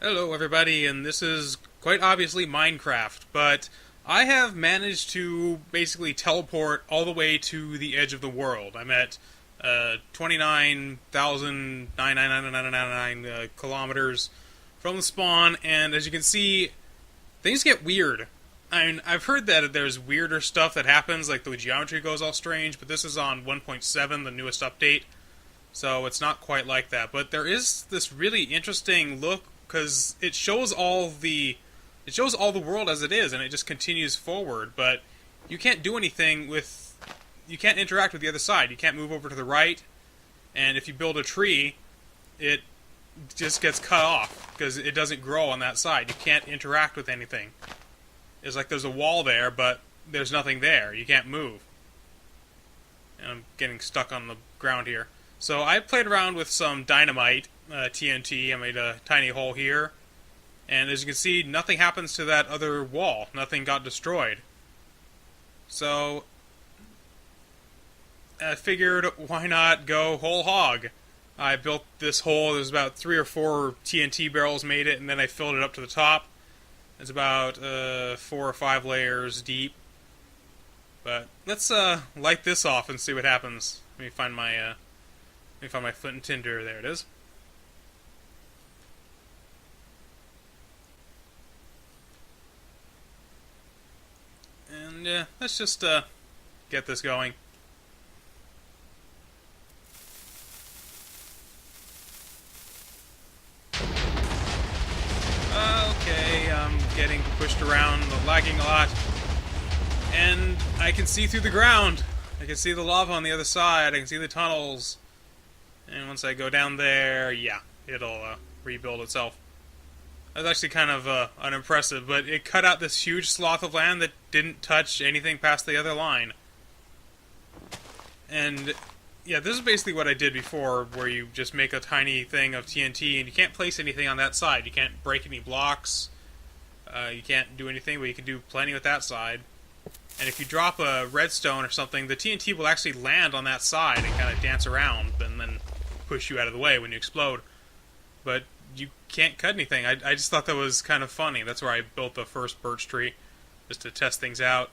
Hello everybody, and this is quite obviously Minecraft, but I have managed to basically teleport all the way to the edge of the world. I'm at 29,999 kilometers from the spawn, and as you can see, things get weird. I mean, I've heard that there's weirder stuff that happens, like the geometry goes all strange, but this is on 1.7, the newest update, so it's not quite like that. But there is this really interesting look because it shows all the world as it is, and it just continues forward. But you can't do anything with, you can't interact with the other side. You can't move over to the right, and if you build a tree, it just gets cut off because it doesn't grow on that side. You can't interact with anything. It's like there's a wall there, but there's nothing there. You can't move. And I'm getting stuck on the ground here. So I played around with some dynamite, TNT. I made a tiny hole here. And as you can see, nothing happens to that other wall. Nothing got destroyed. So I figured, why not go whole hog? I built this hole. There's about 3 or 4 TNT barrels made it, and then I filled it up to the top. It's about 4 or 5 layers deep. But let's light this off and see what happens. Let me find my flint and tinder. There it is. And let's just get this going. Okay, I'm getting pushed around, lagging a lot. And I can see through the ground. I can see the lava on the other side. I can see the tunnels. And once I go down there, yeah, it'll rebuild itself. That's actually kind of unimpressive, but it cut out this huge swath of land that didn't touch anything past the other line. And yeah, this is basically what I did before, where you just make a tiny thing of TNT, and you can't place anything on that side. You can't break any blocks. You can't do anything, but you can do plenty with that side. And if you drop a redstone or something, the TNT will actually land on that side and kind of dance around, and then push you out of the way when you explode. But you can't cut anything. I just thought that was kind of funny. That's where I built the first birch tree, just to test things out.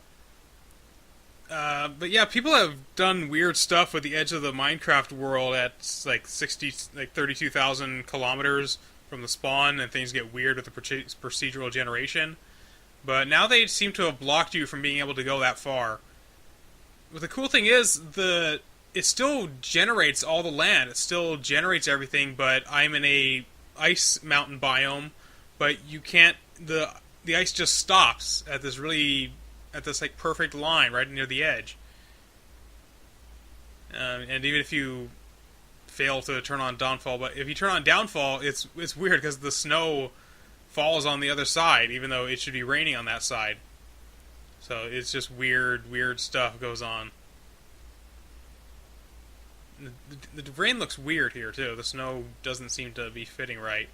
But yeah, people have done weird stuff with the edge of the Minecraft world at like 32,000 kilometers from the spawn, and things get weird with the procedural generation. But now they seem to have blocked you from being able to go that far. But the cool thing is, it still generates all the land. It still generates everything, but I'm in a ice mountain biome, but you can't, the ice just stops at this like perfect line right near the edge. And even if you fail to turn on downfall, but if you turn on downfall, it's weird because the snow falls on the other side, even though it should be raining on that side. So it's just weird stuff goes on. The rain looks weird here too. The snow doesn't seem to be fitting right.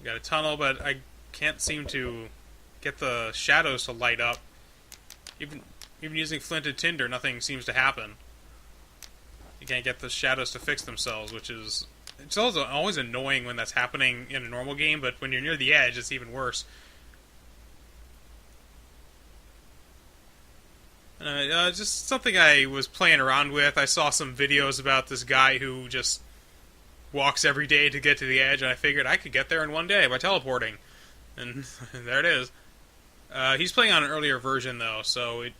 We got a tunnel, but I can't seem to get the shadows to light up. Even using flint and tinder, nothing seems to happen. You can't get the shadows to fix themselves, which is, it's also always annoying when that's happening in a normal game, but when you're near the edge, it's even worse. Just something I was playing around with. I saw some videos about this guy who just walks every day to get to the edge, and I figured I could get there in one day by teleporting. And there it is. He's playing on an earlier version, though, so it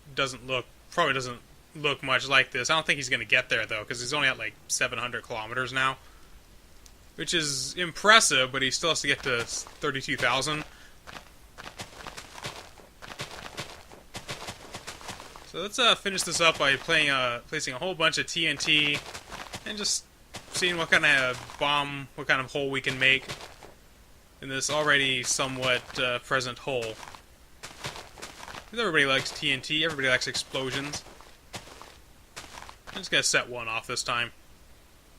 probably doesn't look much like this. I don't think he's going to get there, though, because he's only at like 700 kilometers now. Which is impressive, but he still has to get to 32,000. So let's finish this up by placing a whole bunch of TNT and just seeing what kind of what kind of hole we can make in this already somewhat present hole. Because everybody likes TNT, everybody likes explosions. I'm just gonna set one off this time.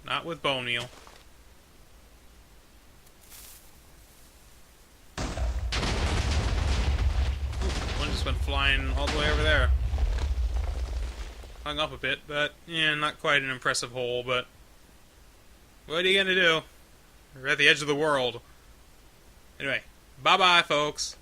Not with bone meal. One just went flying all the way over there. Hung up a bit, but yeah, not quite an impressive hole, but what are you gonna do? We're at the edge of the world. Anyway, bye-bye, folks.